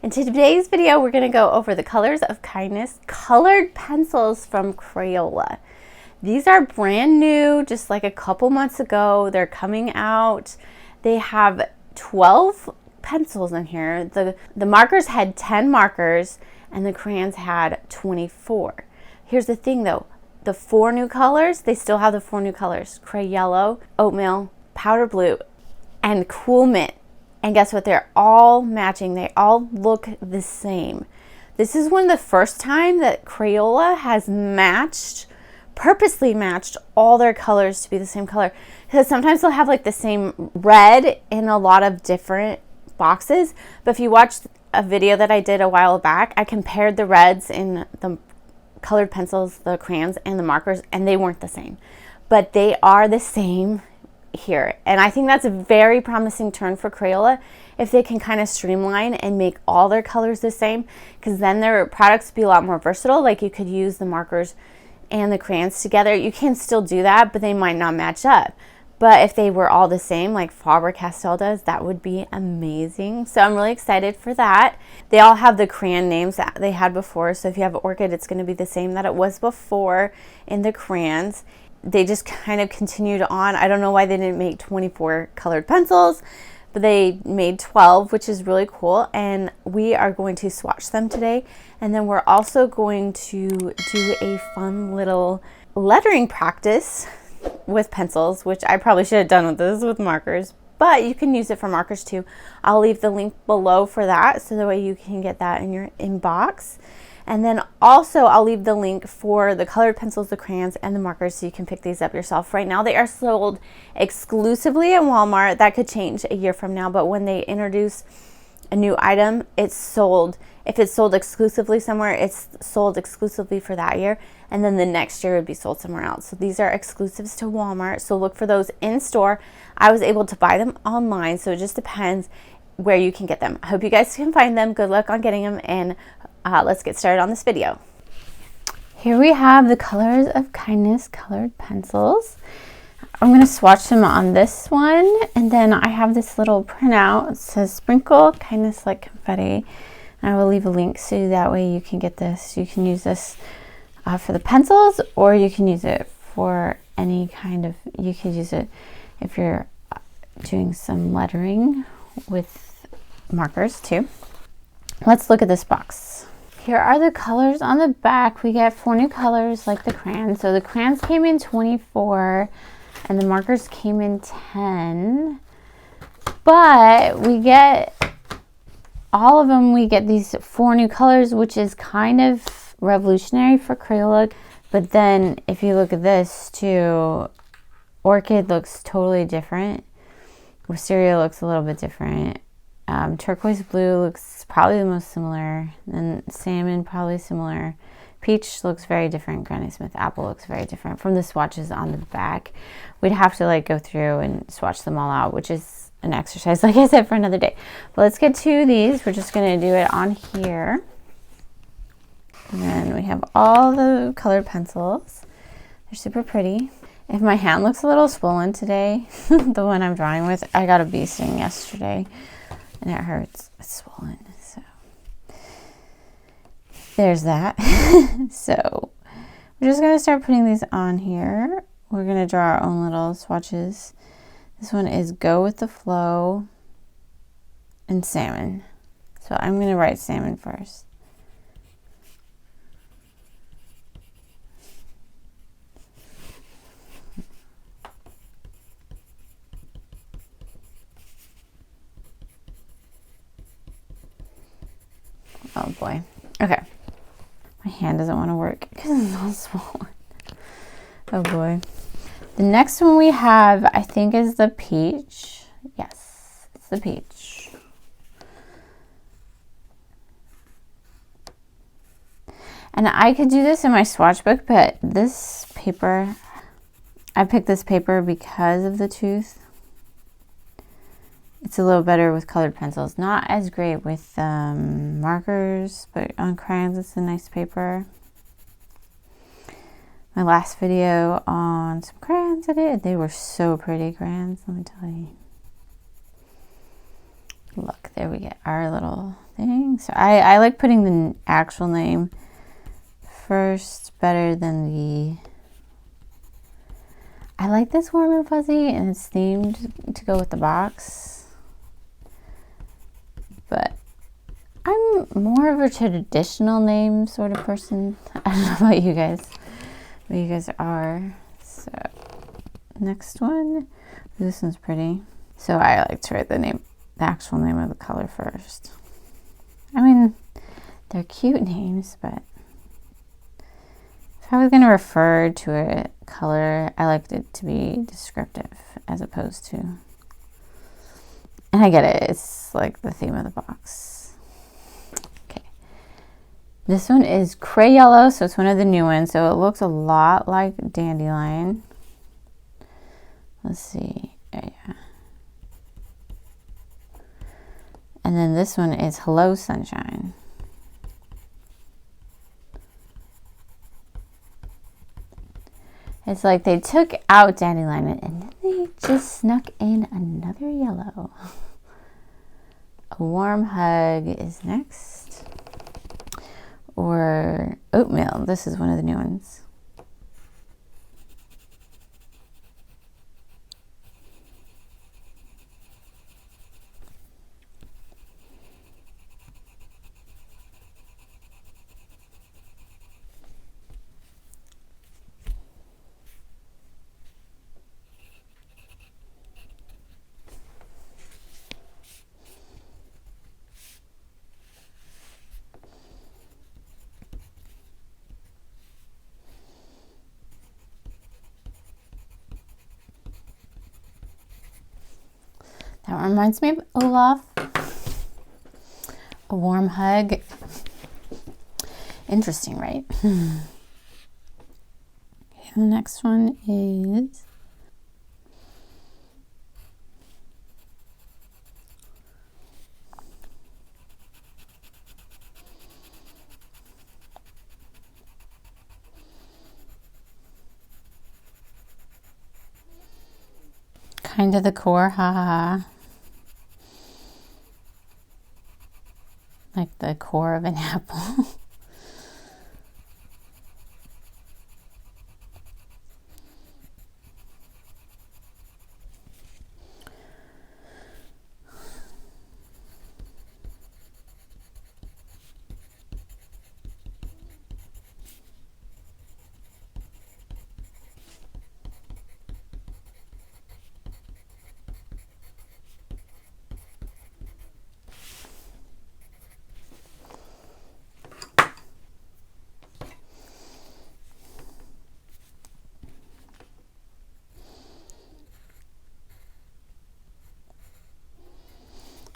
In today's video, we're going to go over the Colors of Kindness colored pencils from Crayola. These are brand new, just like a couple months ago. They're coming out. They have 12 pencils in here. The markers had 10 markers and the crayons had 24. Here's the thing though, the 4 new colors, they still have the 4 new colors: Cray Yellow, Oatmeal, Powder Blue, and Cool Mint. And guess what? They're all matching. They all look the same. This is one of the first time that Crayola has purposely matched all their colors to be the same color. Because sometimes they'll have like the same red in a lot of different boxes. But if you watched a video that I did a while back, I compared the reds in the colored pencils, the crayons, and the markers, and they weren't the same. But they are the same here, and I think that's a very promising turn for Crayola if they can kind of streamline and make all their colors the same, because then their products will be a lot more versatile. Like you could use the markers and the crayons together. You can still do that, but they might not match up. But if they were all the same like Faber-Castell does, that would be amazing. So I'm really excited for that. They all have the crayon names that they had before, so if you have Orchid, it's going to be the same that it was before in the crayons. They just kind of continued on. I don't know why they didn't make 24 colored pencils, but they made 12, which is really cool. And we are going to swatch them today. And then we're also going to do a fun little lettering practice with pencils, which I probably should have done with this with markers, but you can use it for markers too. I'll leave the link below for that, so that way you can get that in your inbox. And then also I'll leave the link for the colored pencils, the crayons, and the markers, so you can pick these up yourself. Right now they are sold exclusively at Walmart. That could change a year from now, but when they introduce a new item, it's sold. If it's sold exclusively somewhere, it's sold exclusively for that year, and then the next year it would be sold somewhere else. So these are exclusives to Walmart, so look for those in store. I was able to buy them online, so it just depends where you can get them. I hope you guys can find them. Good luck on getting them, and let's get started on this video. Here we have the Colors of Kindness colored pencils. I'm going to swatch them on this one, and then I have this little printout. It says sprinkle kindness like confetti. And I will leave a link so that way you can get this. You can use this for the pencils, or you can use it for any kind of, you could use it if you're doing some lettering with markers too. Let's look at this box. Here are the colors on the back. We get 4 new colors like the crayons. So the crayons came in 24 and the markers came in 10. But we get all of them. We get these 4 new colors, which is kind of revolutionary for Crayola. But then if you look at this too, Orchid looks totally different. Wisteria looks a little bit different. Turquoise blue looks probably the most similar, and salmon probably similar. Peach looks very different. Granny Smith apple looks very different from the swatches on the back. We'd have to like go through and swatch them all out, which is an exercise, like I said, for another day. But let's get to these. We're just going to do it on here. And then we have all the colored pencils. They're super pretty. If my hand looks a little swollen today, the one I'm drawing with, I got a bee sting yesterday. And it hurts. It's swollen. So there's that. So we're just going to start putting these on here. We're going to draw our own little swatches. This one is Go with the Flow and Salmon. So I'm going to write salmon first. Oh boy. Okay. My hand doesn't want to work because it's all swollen. Oh boy. The next one we have, I think, is the peach. Yes, it's the peach. And I could do this in my swatch book, but this paper, I picked this paper because of the tooth. It's a little better with colored pencils. Not as great with markers, but on crayons it's a nice paper. My last video on some crayons I did, they were so pretty crayons, let me tell you. Look, there we get our little thing. So I like putting the actual name first better than the... I like this warm and fuzzy, and it's themed to go with the box. But I'm more of a traditional name sort of person. I don't know about you guys, what you guys are. So next one, this one's pretty. So I like to write the actual name of the color first. I mean, they're cute names, but if I was going to refer to a color, I liked it to be descriptive as opposed to... And I get it, it's like the theme of the box. Okay. This one is Cray Yellow, so it's one of the new ones. So it looks a lot like Dandelion. Let's see. Yeah. And then this one is Hello Sunshine. It's like they took out Dandelion and then they just snuck in another yellow. A Warm Hug is next. Or Oatmeal. This is one of the new ones. That reminds me of Olaf. A Warm Hug. Interesting, right? Okay, the next one is kind of the core, ha ha ha. Like the core of an apple.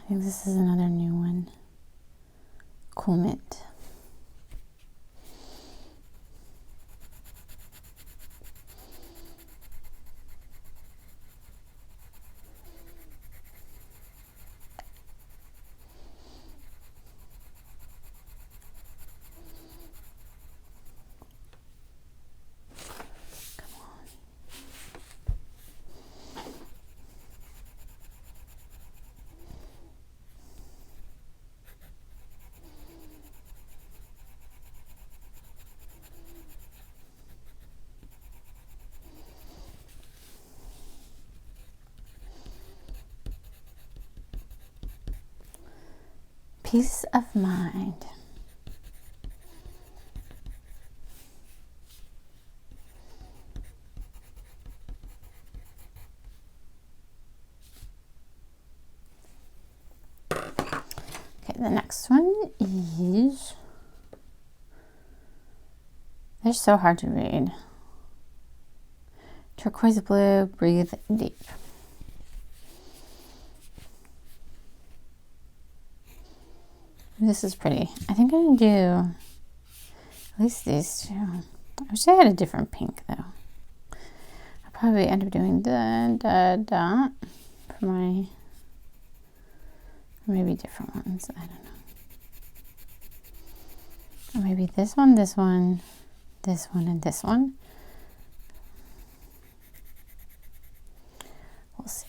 I think this is another new one. Cool Mint. Peace of Mind. Okay, the next one is... They're so hard to read. Turquoise Blue, Breathe Deep. This is pretty. I think I'm gonna do at least these two. I wish I had a different pink though. I'll probably end up doing the dot for my, or maybe different ones. I don't know. Or maybe this one, this one, this one, and this one. We'll see.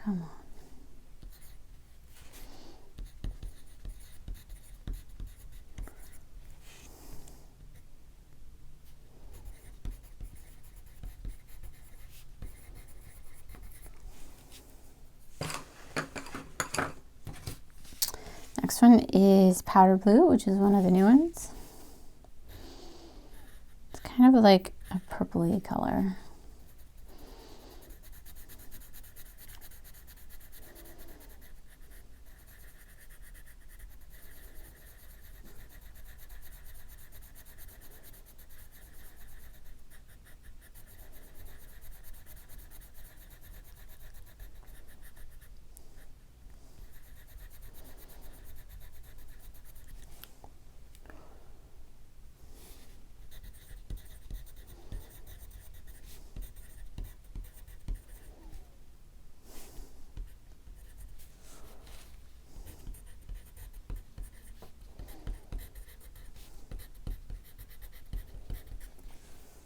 Come on. Next one is powder blue, which is one of the new ones. It's kind of like a purpley color.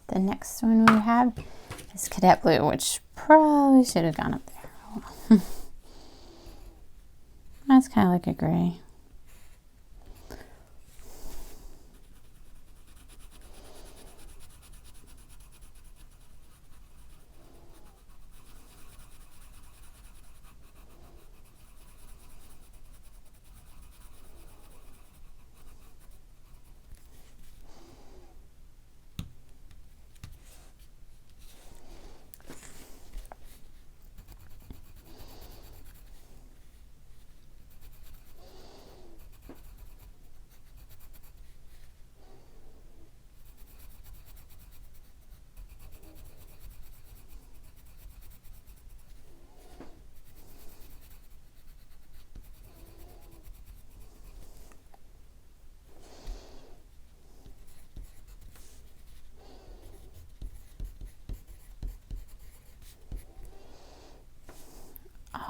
The next one we have is Cadet Blue, which probably should have gone up there. That's kind of like a gray.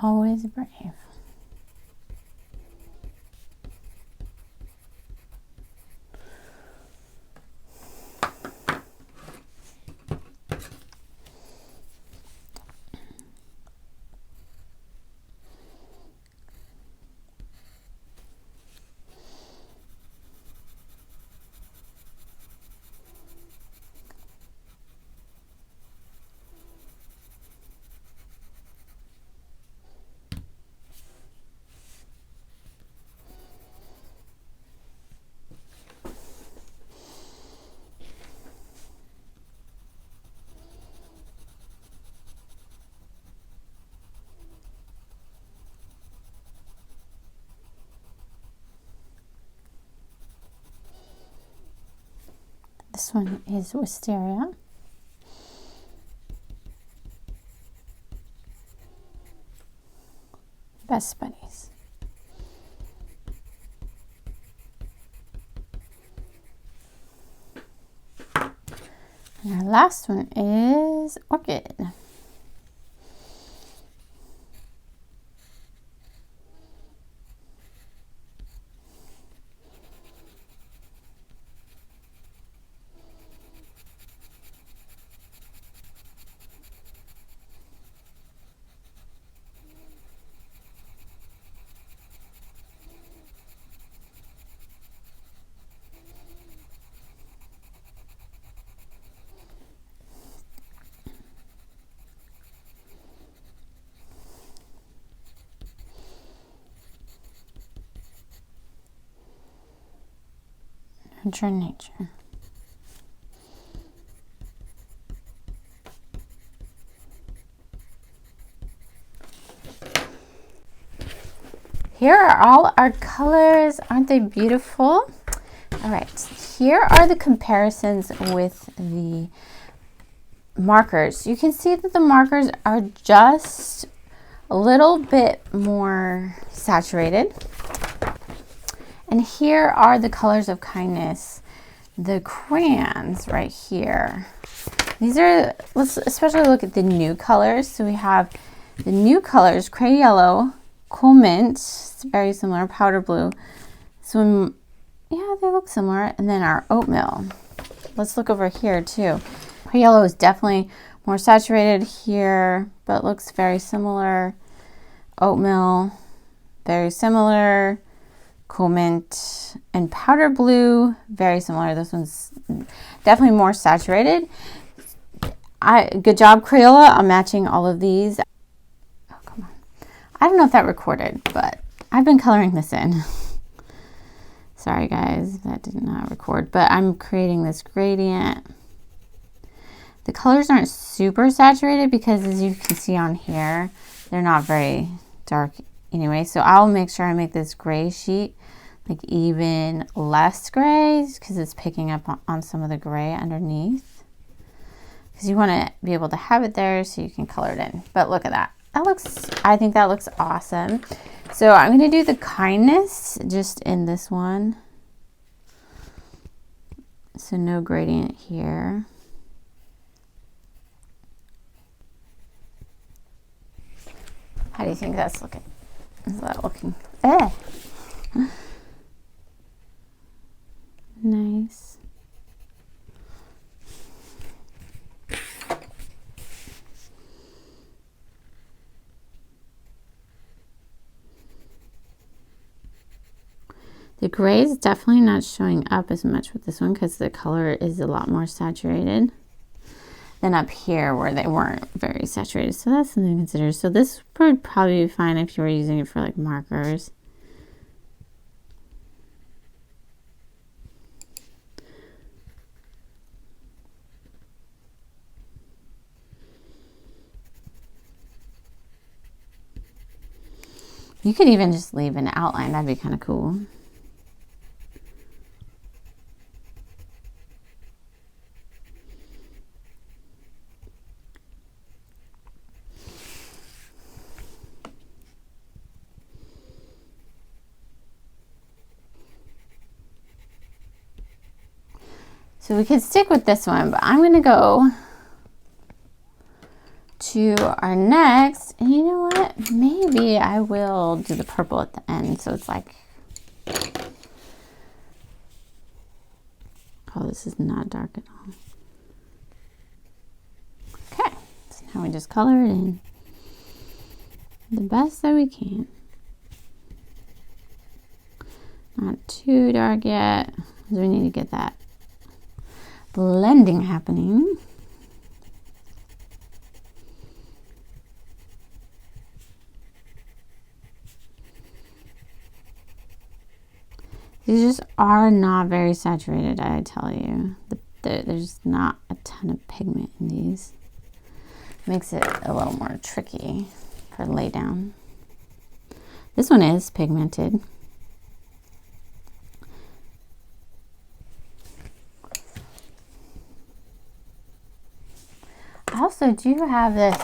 Always brave. This one is Wisteria. Best Buddies. And our last one is Orchid. Nurture nature. Here are all our colors. Aren't they beautiful? All right, here are the comparisons with the markers. You can see that the markers are just a little bit more saturated. And here are the colors of kindness, the crayons right here. These are, let's especially look at the new colors. So we have the new colors, Cray Yellow, Cool Mint, it's very similar, Powder Blue. So yeah, they look similar. And then our oatmeal. Let's look over here too. Cray Yellow is definitely more saturated here, but looks very similar. oatmeal, very similar. Cool mint and powder blue, very similar. This one's definitely more saturated. Good job, Crayola, on matching all of these. Oh, come on. I don't know if that recorded, but I've been coloring this in. Sorry, guys, that did not record, but I'm creating this gradient. The colors aren't super saturated because, as you can see on here, they're not very dark anyway. So I'll make sure I make this gray sheet like even less gray because it's picking up on some of the gray underneath. Because you want to be able to have it there so you can color it in. But look at that. I think that looks awesome. So I'm going to do the kindness just in this one. So no gradient here. How do you think that's looking? Is that looking? Nice. The gray is definitely not showing up as much with this one because the color is a lot more saturated than up here where they weren't very saturated. So that's something to consider. So this would probably be fine if you were using it for like markers. You could even just leave an outline. That'd be kind of cool. So we could stick with this one, but I'm going to go to our next, and you know what? Maybe I will do the purple at the end, so it's like, oh, this is not dark at all. Okay, so now we just color it in the best that we can. Not too dark yet, because we need to get that blending happening. These just are not very saturated, I tell you. There's not a ton of pigment in these. Makes it a little more tricky for lay down. This one is pigmented. I also do have this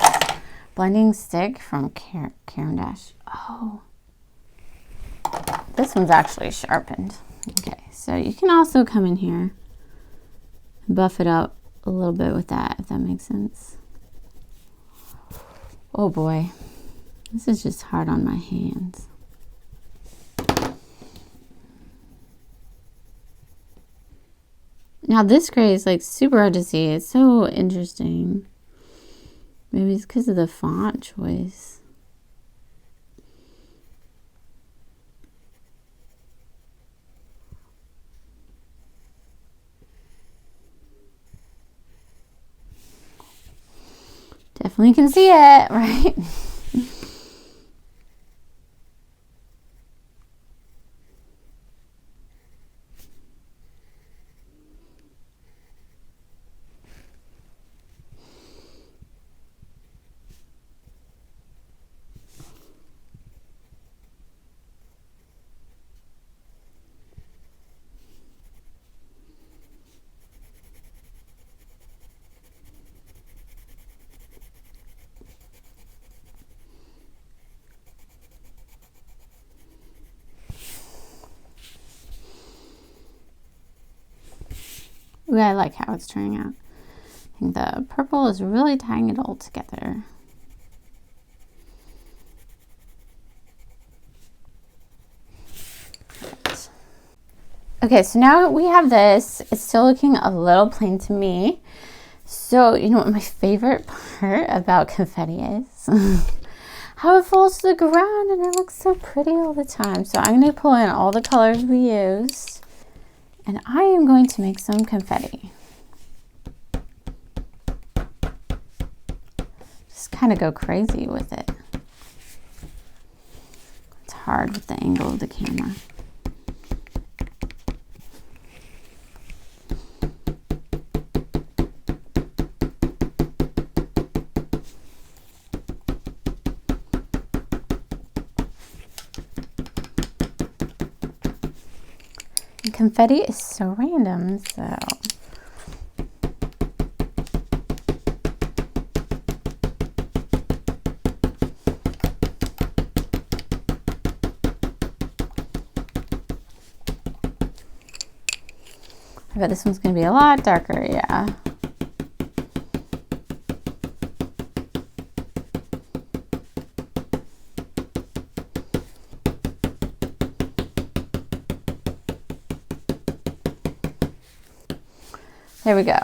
blending stick from Caran d'Ache. Oh. This one's actually sharpened. Okay, so you can also come in here and buff it up a little bit with that, if that makes sense. Oh boy, this is just hard on my hands. Now this gray is like super hard to see. It's so interesting. Maybe it's because of the font choice. Definitely can see it, right? Ooh, I like how it's turning out. I think the purple is really tying it all together. Right. Okay, so now we have this. It's still looking a little plain to me. So, you know what my favorite part about confetti is? how it falls to the ground and it looks so pretty all the time. So I'm going to pull in all the colors we used and I am going to make some confetti. Just kind of go crazy with it. It's hard with the angle of the camera. And confetti is so random, so I bet this one's going to be a lot darker, yeah. There we go.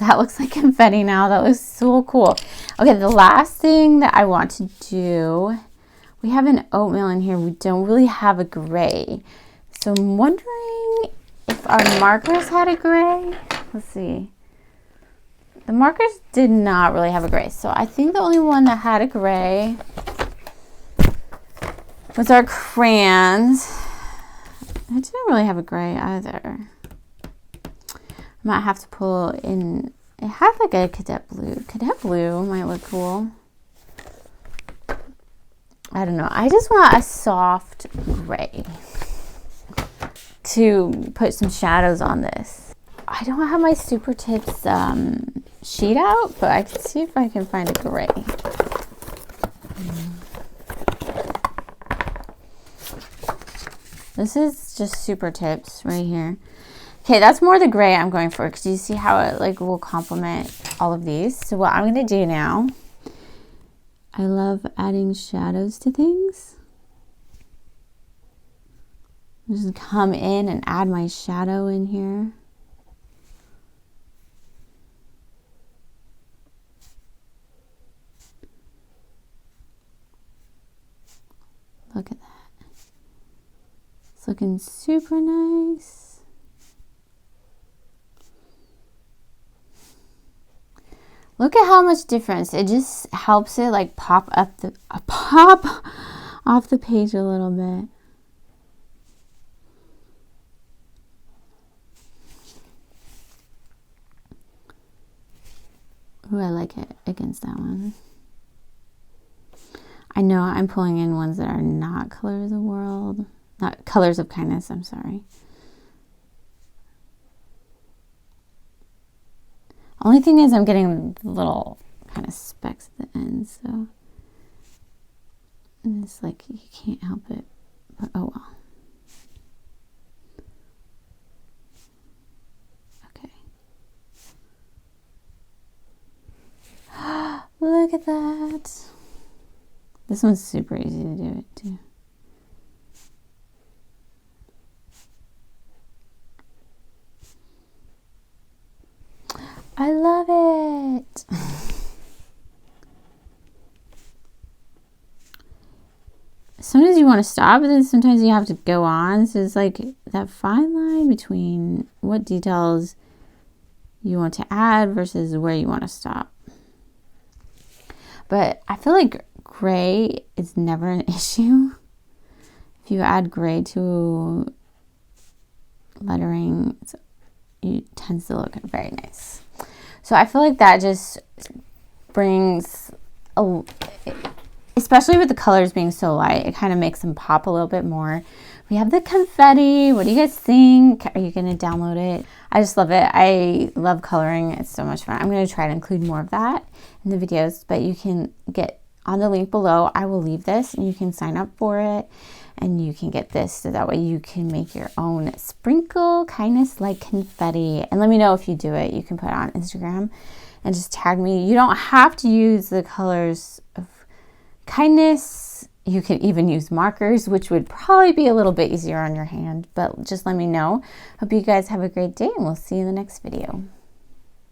That looks like confetti now. That looks so cool. Okay, the last thing that I want to do, we have an oatmeal in here. We don't really have a gray. So I'm wondering if our markers had a gray. Let's see. The markers did not really have a gray. So I think the only one that had a gray was our crayons. It didn't really have a gray either. Might have to pull in. It had like a Cadet Blue. Cadet Blue might look cool. I don't know. I just want a soft gray to put some shadows on this. I don't have my Super Tips sheet out, but I can see if I can find a gray. This is just Super Tips right here. Okay, that's more the gray I'm going for because you see how it like will complement all of these. So what I'm going to do now, I love adding shadows to things. Just come in and add my shadow in here. Look at that. It's looking super nice. Look at how much difference. It just helps it like pop off the page a little bit. Ooh, I like it against that one. I know I'm pulling in ones that are not colors of the world. Not colors of kindness, I'm sorry. Only thing is I'm getting the little kind of specks at the end, so and it's like you can't help it, but oh well. Okay. Look at that. This one's super easy to do it too. I love it. Sometimes you want to stop, but then sometimes you have to go on. So it's like that fine line between what details you want to add versus where you want to stop. But I feel like gray is never an issue. If you add gray to lettering, it tends to look very nice. So I feel like that just brings, especially with the colors being so light, it kind of makes them pop a little bit more. We have the confetti. What do you guys think? Are you going to download it? I just love it. I love coloring. It's so much fun. I'm going to try to include more of that in the videos, but you can get on the link below. I will leave this and you can sign up for it. And you can get this so that way you can make your own sprinkle kindness like confetti. And let me know if you do it. You can put it on Instagram and just tag me. You don't have to use the colors of kindness. You can even use markers, which would probably be a little bit easier on your hand. But just let me know. Hope you guys have a great day and we'll see you in the next video.